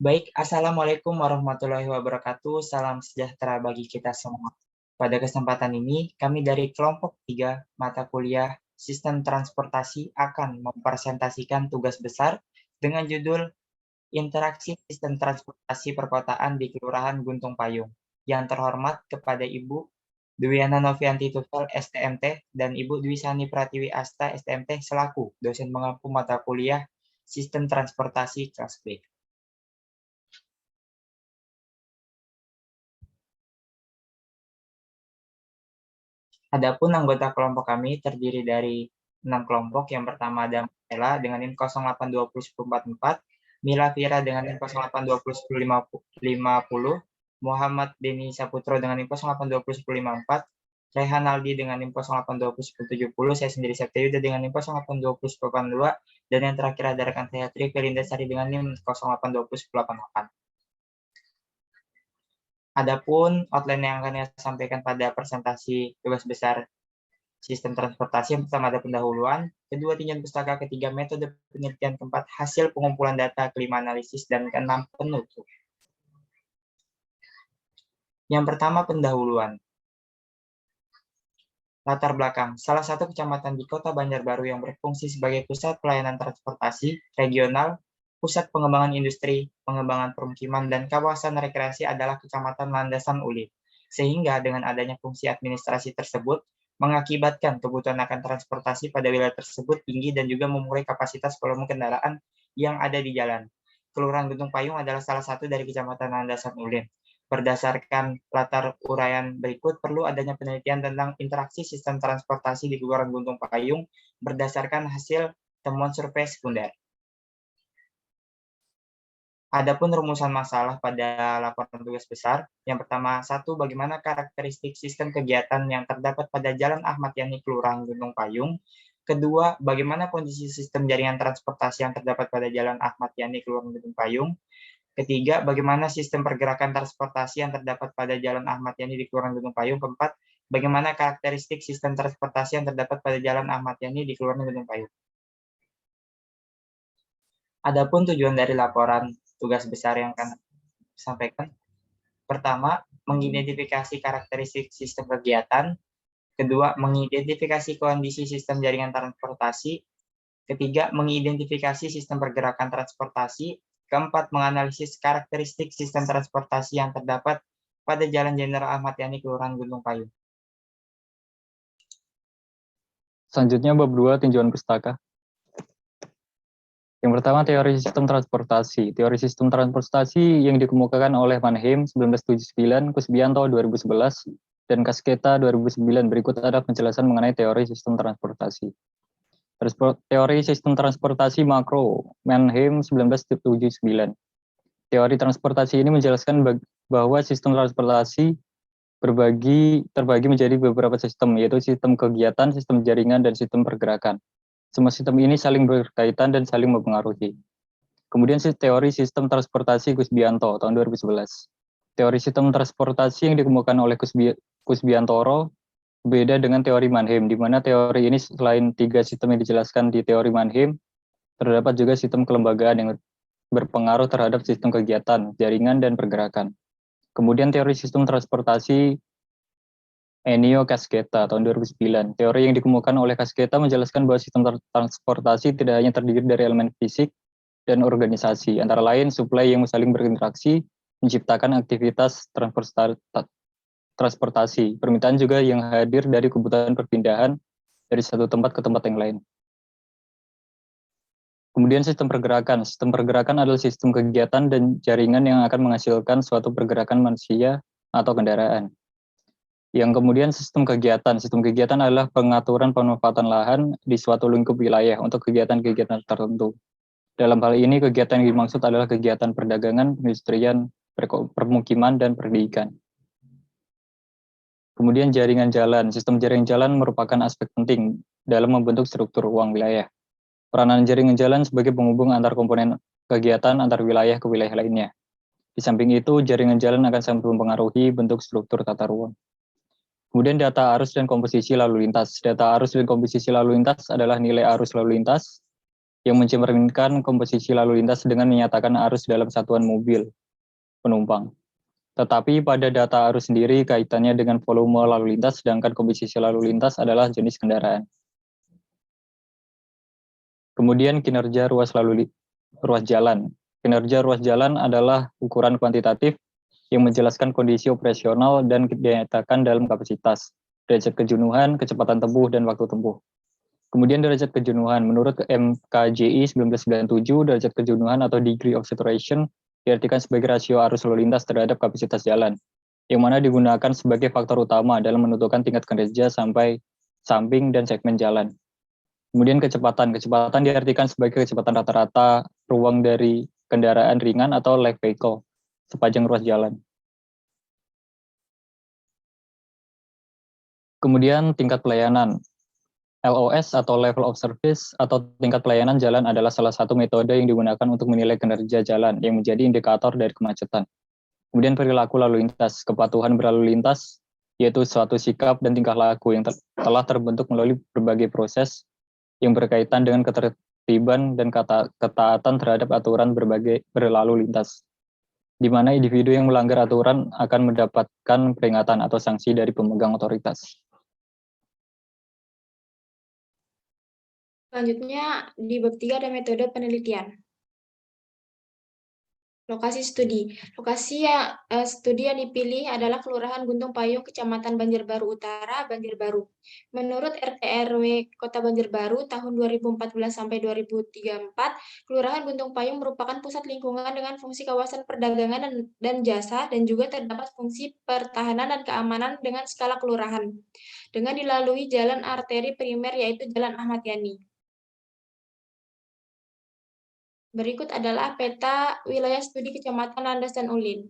Baik, Assalamualaikum warahmatullahi wabarakatuh. Salam sejahtera bagi kita semua. Pada kesempatan ini, kami dari kelompok 3 mata kuliah Sistem Transportasi akan mempresentasikan tugas besar dengan judul Interaksi Sistem Transportasi Perkotaan di Kelurahan Guntung Payung. Yang terhormat kepada Ibu Dwiana Novianti Tufel, STMT, dan Ibu Dwi Sani Pratiwi Asta, STMT, selaku dosen mengampu mata kuliah Sistem Transportasi kelas B. Adapun anggota kelompok kami terdiri dari 6 kelompok. Yang pertama ada Ella dengan NIM 08201044, Mila Vira dengan NIM 08201050, Muhammad Deni Saputro dengan NIM 08201054, Rehan Aldi dengan NIM 08201070, saya sendiri Septiayuda dengan NIM 08201082, dan yang terakhir ada rekan saya Tri Felinda Sari dengan NIM 08201088. Adapun outline yang akan saya sampaikan pada presentasi tugas besar sistem transportasi, yang pertama ada pendahuluan, kedua tinjauan pustaka, ketiga metode penelitian, keempat hasil pengumpulan data, kelima analisis, dan keenam penutup. Yang pertama pendahuluan. Latar belakang, salah satu kecamatan di Kota Banjarbaru yang berfungsi sebagai pusat pelayanan transportasi regional, pusat pengembangan industri, pengembangan permukiman, dan kawasan rekreasi adalah Kecamatan Landasan Uli. Sehingga dengan adanya fungsi administrasi tersebut, mengakibatkan kebutuhan akan transportasi pada wilayah tersebut tinggi dan juga mengurai kapasitas volume kendaraan yang ada di jalan. Kelurahan Guntung Payung adalah salah satu dari Kecamatan Landasan Ulin. Berdasarkan latar uraian berikut, perlu adanya penelitian tentang interaksi sistem transportasi di Kelurahan Guntung Payung berdasarkan hasil temuan survei sekunder. Adapun rumusan masalah pada laporan tugas besar, yang pertama, 1. Bagaimana karakteristik sistem kegiatan yang terdapat pada Jalan Ahmad Yani Kelurahan Guntung Payung. Kedua, bagaimana kondisi sistem jaringan transportasi yang terdapat pada Jalan Ahmad Yani Kelurahan Guntung Payung. Ketiga, bagaimana sistem pergerakan transportasi yang terdapat pada Jalan Ahmad Yani di Kelurahan Gunung Payung. Keempat, bagaimana karakteristik sistem transportasi yang terdapat pada Jalan Ahmad Yani di Kelurahan Gunung Payung. Adapun tujuan dari laporan tugas besar yang akan sampaikan, pertama, mengidentifikasi karakteristik sistem kegiatan. Kedua, mengidentifikasi kondisi sistem jaringan transportasi. Ketiga, mengidentifikasi sistem pergerakan transportasi. Keempat, menganalisis karakteristik sistem transportasi yang terdapat pada Jalan Jenderal Ahmad Yani Kelurahan Guntung Payung. Selanjutnya bab 2 tinjauan pustaka. Yang pertama teori sistem transportasi. Teori sistem transportasi yang dikemukakan oleh Mannheim 1979, Kusbianto 2011, dan Kasketa 2009. Berikut ada penjelasan mengenai teori sistem transportasi. Teori sistem transportasi makro, Mannheim 1979. Teori transportasi ini menjelaskan bahwa sistem transportasi terbagi menjadi beberapa sistem, yaitu sistem kegiatan, sistem jaringan, dan sistem pergerakan. Semua sistem ini saling berkaitan dan saling mempengaruhi. Kemudian teori sistem transportasi Kusbianto tahun 2011. Teori sistem transportasi yang dikemukakan oleh Kusbiantoro beda dengan teori Mannheim, di mana teori ini selain 3 sistem yang dijelaskan di teori Mannheim, terdapat juga sistem kelembagaan yang berpengaruh terhadap sistem kegiatan, jaringan, dan pergerakan. Kemudian teori sistem transportasi Ennio Caschetta tahun 2009. Teori yang dikemukakan oleh Caschetta menjelaskan bahwa sistem transportasi tidak hanya terdiri dari elemen fisik dan organisasi, antara lain suplai yang saling berinteraksi, menciptakan aktivitas transportasi. Permintaan juga yang hadir dari kebutuhan perpindahan dari satu tempat ke tempat yang lain. Kemudian sistem pergerakan. Sistem pergerakan adalah sistem kegiatan dan jaringan yang akan menghasilkan suatu pergerakan manusia atau kendaraan. Yang kemudian sistem kegiatan. Sistem kegiatan adalah pengaturan pemanfaatan lahan di suatu lingkup wilayah untuk kegiatan-kegiatan tertentu. Dalam hal ini, kegiatan yang dimaksud adalah kegiatan perdagangan, perindustrian, permukiman, dan pendidikan. Kemudian jaringan jalan. Sistem jaringan jalan merupakan aspek penting dalam membentuk struktur ruang wilayah. Peranan jaringan jalan sebagai penghubung antar komponen kegiatan antar wilayah ke wilayah lainnya. Di samping itu, jaringan jalan akan sangat mempengaruhi bentuk struktur tata ruang. Kemudian data arus dan komposisi lalu lintas. Data arus dan komposisi lalu lintas adalah nilai arus lalu lintas, yang mencerminkan komposisi lalu lintas dengan menyatakan arus dalam satuan mobil penumpang. Tetapi pada data arus sendiri kaitannya dengan volume lalu lintas, sedangkan komposisi lalu lintas adalah jenis kendaraan. Kemudian kinerja ruas jalan. Kinerja ruas jalan adalah ukuran kuantitatif yang menjelaskan kondisi operasional dan dinyatakan dalam kapasitas, derajat kejenuhan, kecepatan tempuh, dan waktu tempuh. Kemudian derajat kejenuhan. Menurut MKJI 1997, derajat kejenuhan atau degree of saturation diartikan sebagai rasio arus lalu lintas terhadap kapasitas jalan, yang mana digunakan sebagai faktor utama dalam menentukan tingkat kinerja sampai samping dan segmen jalan. Kemudian kecepatan. Kecepatan diartikan sebagai kecepatan rata-rata ruang dari kendaraan ringan atau light vehicle sepanjang ruas jalan. Kemudian tingkat pelayanan. LOS atau level of service atau tingkat pelayanan jalan adalah salah satu metode yang digunakan untuk menilai kinerja jalan yang menjadi indikator dari kemacetan. Kemudian perilaku lalu lintas, kepatuhan berlalu lintas, yaitu suatu sikap dan tingkah laku yang telah terbentuk melalui berbagai proses yang berkaitan dengan ketertiban dan ketaatan terhadap aturan berlalu lintas, di mana individu yang melanggar aturan akan mendapatkan peringatan atau sanksi dari pemegang otoritas. Selanjutnya, di bab 3 ada metode penelitian. Lokasi studi. Lokasi studi yang dipilih adalah Kelurahan Guntung Payung, Kecamatan Banjarbaru Utara, Banjarbaru. Menurut RT RW Kota Banjarbaru tahun 2014 sampai 2034, Kelurahan Guntung Payung merupakan pusat lingkungan dengan fungsi kawasan perdagangan dan jasa, dan juga terdapat fungsi pertahanan dan keamanan dengan skala kelurahan, dengan dilalui jalan arteri primer yaitu Jalan Ahmad Yani. Berikut adalah peta wilayah studi Kecamatan Landas dan Ulin.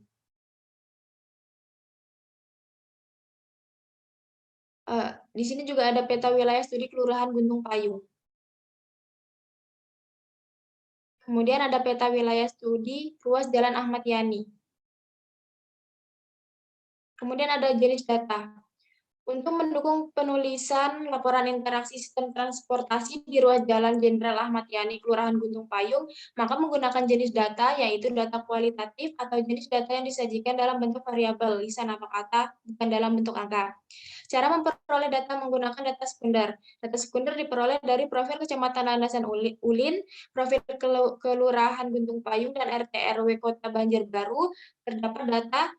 Di sini juga ada peta wilayah studi Kelurahan Guntung Payung. Kemudian ada peta wilayah studi ruas Jalan Ahmad Yani. Kemudian ada jenis data. Untuk mendukung penulisan laporan interaksi sistem transportasi di ruas Jalan Jenderal Ahmad Yani, Kelurahan Guntung Payung, maka menggunakan jenis data, yaitu data kualitatif atau jenis data yang disajikan dalam bentuk variabel, lisan apa kata, bukan dalam bentuk angka. Cara memperoleh data menggunakan data sekunder. Data sekunder diperoleh dari profil Kecamatan Landasan Ulin, profil Kelurahan Guntung Payung, dan RT RW Kota Banjarbaru. Terdapat data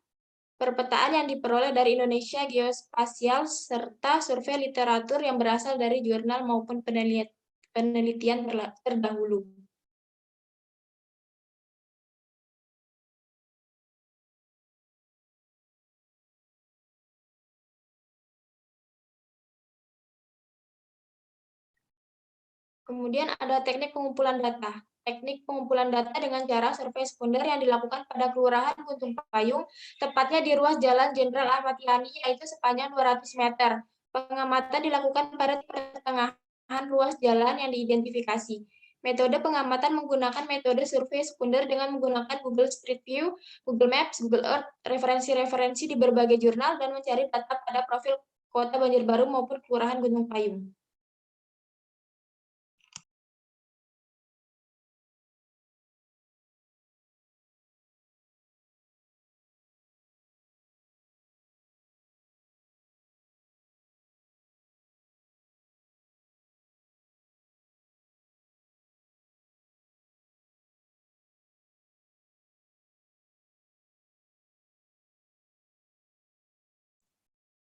perpetaan yang diperoleh dari Indonesia Geospasial serta survei literatur yang berasal dari jurnal maupun penelitian terdahulu. Kemudian ada teknik pengumpulan data. Teknik pengumpulan data dengan cara survei sekunder yang dilakukan pada Kelurahan Guntung Payung, tepatnya di ruas Jalan Jenderal Ahmad Yani, yaitu sepanjang 200 meter. Pengamatan dilakukan pada pertengahan ruas jalan yang diidentifikasi. Metode pengamatan menggunakan metode survei sekunder dengan menggunakan Google Street View, Google Maps, Google Earth, referensi-referensi di berbagai jurnal, dan mencari data pada profil Kota Banjarbaru maupun Kelurahan Guntung Payung.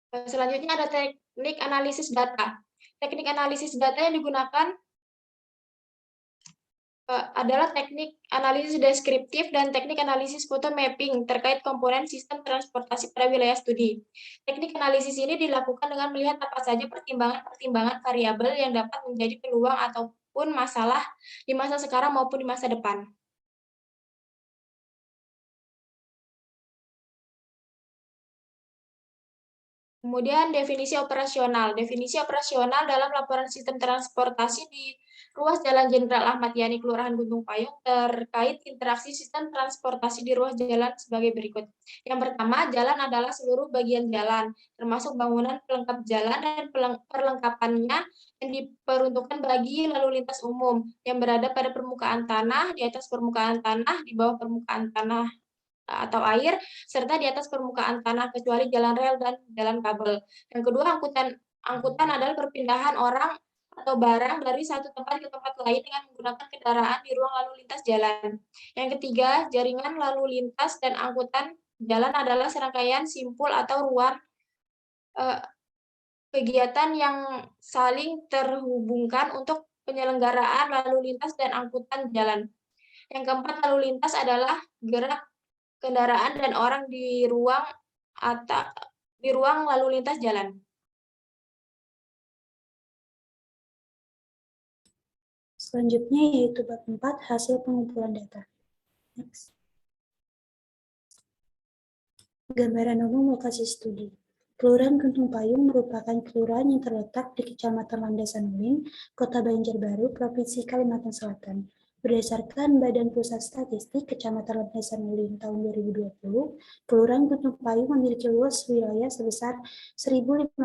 Selanjutnya ada teknik analisis data. Teknik analisis data yang digunakan adalah teknik analisis deskriptif dan teknik analisis foto mapping terkait komponen sistem transportasi pada wilayah studi. Teknik analisis ini dilakukan dengan melihat apa saja pertimbangan-pertimbangan variabel yang dapat menjadi peluang ataupun masalah di masa sekarang maupun di masa depan. Kemudian definisi operasional. Definisi operasional dalam laporan sistem transportasi di ruas Jalan Jenderal Ahmad Yani, Kelurahan Guntung Payung, terkait interaksi sistem transportasi di ruas jalan sebagai berikut. Yang pertama, jalan adalah seluruh bagian jalan, termasuk bangunan pelengkap jalan dan perlengkapannya yang diperuntukkan bagi lalu lintas umum yang berada pada permukaan tanah, di atas permukaan tanah, di bawah permukaan tanah atau air, serta di atas permukaan tanah, kecuali jalan rel dan jalan kabel. Yang kedua, angkutan adalah perpindahan orang atau barang dari satu tempat ke tempat lain dengan menggunakan kendaraan di ruang lalu lintas jalan. Yang ketiga, jaringan lalu lintas dan angkutan jalan adalah serangkaian simpul atau ruang kegiatan yang saling terhubungkan untuk penyelenggaraan lalu lintas dan angkutan jalan. Yang keempat, lalu lintas adalah gerak kendaraan dan orang di ruang lalu lintas jalan. Selanjutnya yaitu bab 4, hasil pengumpulan data. Next. Gambaran umum lokasi studi. Kelurahan Guntung Payung merupakan kelurahan yang terletak di Kecamatan Landasan Ulin, Kota Banjarbaru, Provinsi Kalimantan Selatan. Berdasarkan Badan Pusat Statistik Kecamatan Landasan Ulin tahun 2020, Kelurahan Guntung Payung memiliki luas wilayah sebesar 1.525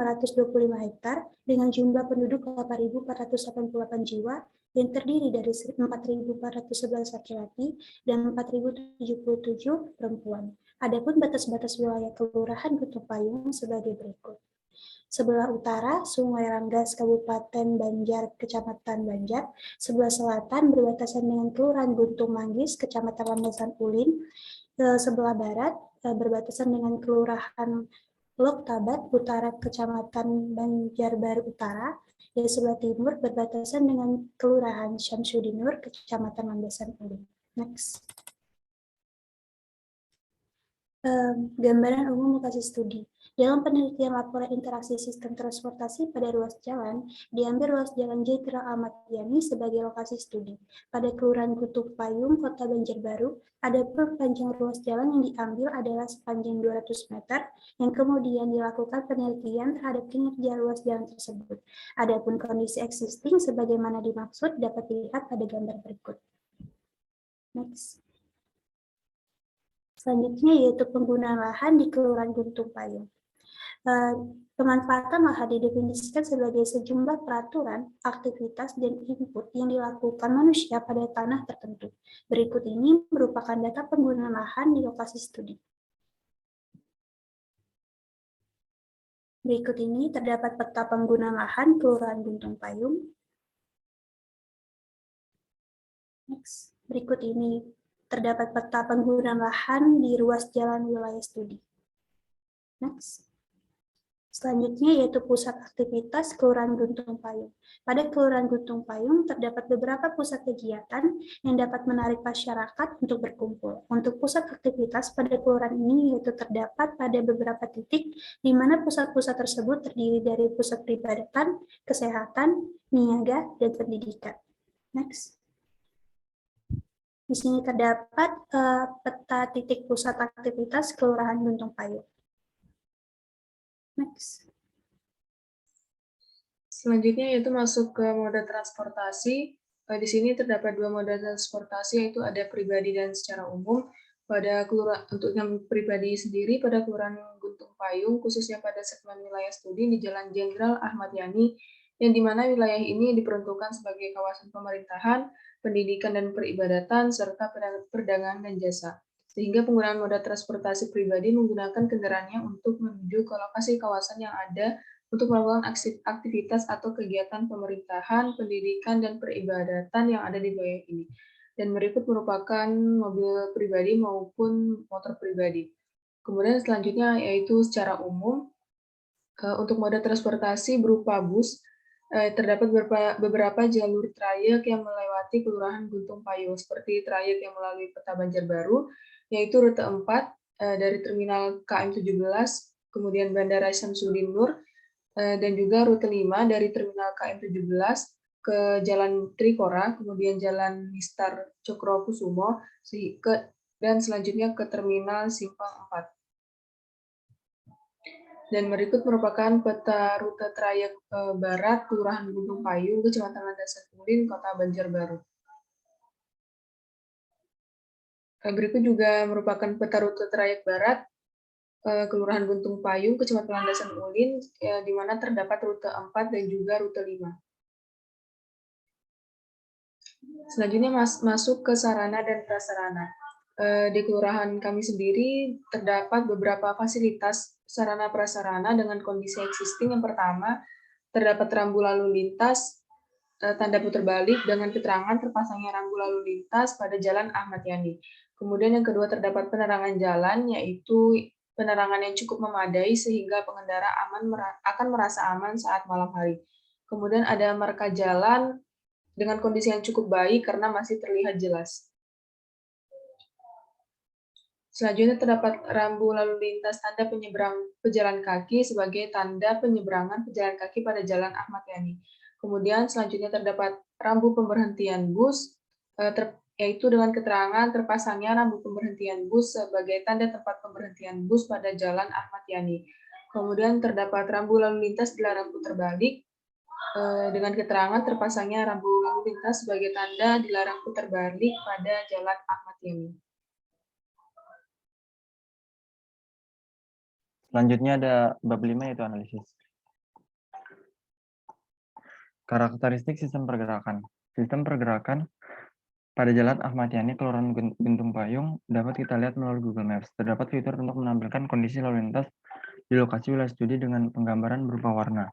hektar dengan jumlah penduduk 8.488 jiwa yang terdiri dari 4.411 laki-laki dan 4.077 perempuan. Adapun batas-batas wilayah Kelurahan Guntung Payung sebagai berikut. Sebelah utara, Sungai Ranggas, Kabupaten Banjar, Kecamatan Banjar. Sebelah selatan berbatasan dengan Kelurahan Guntung Manggis, Kecamatan Landasan Ulin. Sebelah barat berbatasan dengan Kelurahan Loktabat Utara, Kecamatan Banjarbaru Utara. Di sebelah timur berbatasan dengan Kelurahan Syamsuddinur, Kecamatan Landasan Ulin. Next. Gambaran umum lokasi studi. Dalam penelitian laporan interaksi sistem transportasi pada ruas jalan, diambil ruas Jalan Jenderal Ahmad Yani sebagai lokasi studi. Pada Kelurahan Guntung Payung, Kota Banjarbaru, adapun panjang ruas jalan yang diambil adalah sepanjang 200 meter, yang kemudian dilakukan penelitian terhadap kinerja ruas jalan tersebut. Adapun kondisi existing sebagaimana dimaksud dapat dilihat pada gambar berikut. Next. Selanjutnya yaitu penggunaan lahan di Kelurahan Guntung Payung. Pemanfaatan lahan didefinisikan sebagai sejumlah peraturan, aktivitas, dan input yang dilakukan manusia pada tanah tertentu. Berikut ini merupakan data penggunaan lahan di lokasi studi. Berikut ini terdapat peta penggunaan lahan Kelurahan Guntung Payung. Next. Berikut ini terdapat peta penggunaan lahan di ruas jalan wilayah studi. Next. Selanjutnya yaitu pusat aktivitas Kelurahan Guntung Payung. Pada Kelurahan Guntung Payung terdapat beberapa pusat kegiatan yang dapat menarik masyarakat untuk berkumpul. Untuk pusat aktivitas pada kelurahan ini yaitu terdapat pada beberapa titik di mana pusat-pusat tersebut terdiri dari pusat peribadatan, kesehatan, niaga, dan pendidikan. Next. Di sini terdapat peta titik pusat aktivitas Kelurahan Guntung Payung. Next. Selanjutnya yaitu masuk ke moda transportasi. Di sini terdapat dua moda transportasi, yaitu ada pribadi dan secara umum. Untuk yang pribadi sendiri pada Kelurahan Guntung Payung, khususnya pada segmen wilayah studi di Jalan Jenderal Ahmad Yani, yang dimana wilayah ini diperuntukkan sebagai kawasan pemerintahan, pendidikan dan peribadatan, serta perdagangan dan jasa. Sehingga penggunaan moda transportasi pribadi menggunakan kendaraannya untuk menuju ke lokasi kawasan yang ada untuk melakukan aktivitas atau kegiatan pemerintahan, pendidikan, dan peribadatan yang ada di wilayah ini. Dan berikut merupakan mobil pribadi maupun motor pribadi. Kemudian selanjutnya yaitu secara umum, untuk moda transportasi berupa bus, terdapat beberapa jalur trayek yang melewati Kelurahan Guntung Payung, seperti trayek yang melalui Kota Banjarbaru, yaitu rute 4 dari Terminal KM17, kemudian Bandara Syamsuddinur, dan juga rute 5 dari Terminal KM17 ke Jalan Trikora, kemudian Jalan Mistar Cokrokusumo, dan selanjutnya ke Terminal Simpang 4. Dan berikut merupakan peta rute trayek barat Kelurahan Gunung Payung, Kecamatan Landasan Ulin, Kota Banjarbaru. Berikut juga merupakan peta rute trayek barat Kelurahan Gunung Payung, Kecamatan Landasan Ulin, di mana terdapat rute 4 dan juga rute 5. Selanjutnya masuk ke sarana dan prasarana. Di kelurahan kami sendiri terdapat beberapa fasilitas sarana prasarana dengan kondisi existing. Yang pertama, terdapat rambu lalu lintas tanda putar balik dengan keterangan terpasangnya rambu lalu lintas pada Jalan Ahmad Yani. Kemudian yang kedua, terdapat penerangan jalan, yaitu penerangan yang cukup memadai sehingga pengendara akan merasa aman saat malam hari. Kemudian ada marka jalan dengan kondisi yang cukup baik karena masih terlihat jelas. Selanjutnya terdapat rambu lalu lintas tanda penyeberang pejalan kaki sebagai tanda penyeberangan pejalan kaki pada Jalan Ahmad Yani. Kemudian selanjutnya terdapat rambu pemberhentian bus, yaitu dengan keterangan terpasangnya rambu pemberhentian bus sebagai tanda tempat pemberhentian bus pada Jalan Ahmad Yani. Kemudian terdapat rambu lalu lintas dilarang putar balik, dengan keterangan terpasangnya rambu lalu lintas sebagai tanda dilarang putar balik pada Jalan Ahmad Yani. Selanjutnya ada bab 5 yaitu analisis. Karakteristik sistem pergerakan. Sistem pergerakan pada Jalan Ahmad Yani, Kelurahan Guntung Payung dapat kita lihat melalui Google Maps. Terdapat fitur untuk menampilkan kondisi lalu lintas di lokasi wilayah studi dengan penggambaran berupa warna.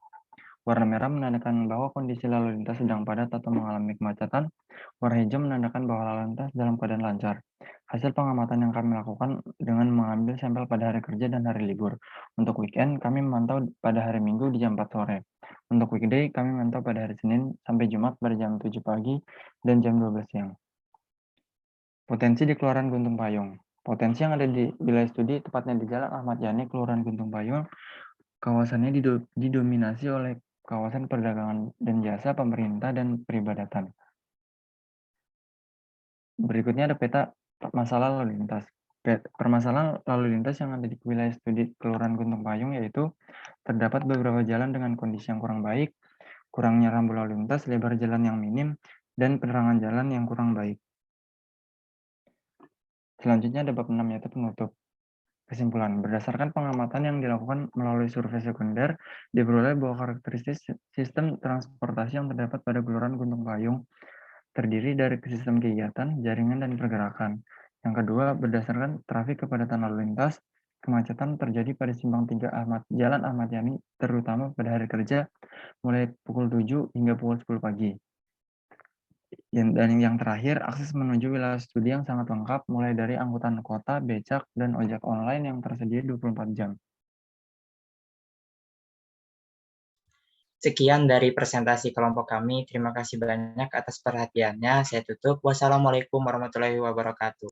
Warna merah menandakan bahwa kondisi lalu lintas sedang padat atau mengalami kemacetan. Warna hijau menandakan bahwa lalu lintas dalam keadaan lancar. Hasil pengamatan yang kami lakukan dengan mengambil sampel pada hari kerja dan hari libur. Untuk weekend, kami memantau pada hari Minggu di jam 4 sore. Untuk weekday, kami memantau pada hari Senin sampai Jumat pada jam 7 pagi dan jam 12 siang. Potensi di Kelurahan Guntung Payung. Potensi yang ada di wilayah studi, tepatnya di Jalan Ahmad Yani, Kelurahan Guntung Payung, kawasannya didominasi oleh kawasan perdagangan dan jasa, pemerintah, dan peribadatan. Berikutnya ada peta masalah lalu lintas. Permasalahan lalu lintas yang ada di wilayah studi Kelurahan Guntung Payung yaitu terdapat beberapa jalan dengan kondisi yang kurang baik, kurangnya rambu lalu lintas, lebar jalan yang minim, dan penerangan jalan yang kurang baik. Selanjutnya ada bab 6 yaitu penutup. Kesimpulan, berdasarkan pengamatan yang dilakukan melalui survei sekunder, diperoleh bahwa karakteristik sistem transportasi yang terdapat pada Kelurahan Guntung Payung terdiri dari sistem kegiatan, jaringan, dan pergerakan. Yang kedua, berdasarkan trafik kepadatan lalu lintas, kemacetan terjadi pada simpang 3 Jalan Ahmad Yani, terutama pada hari kerja mulai pukul 7 hingga pukul 10 pagi. Dan yang terakhir, akses menuju wilayah studi yang sangat lengkap, mulai dari angkutan kota, becak, dan ojek online yang tersedia 24 jam. Sekian dari presentasi kelompok kami. Terima kasih banyak atas perhatiannya. Saya tutup. Wassalamualaikum warahmatullahi wabarakatuh.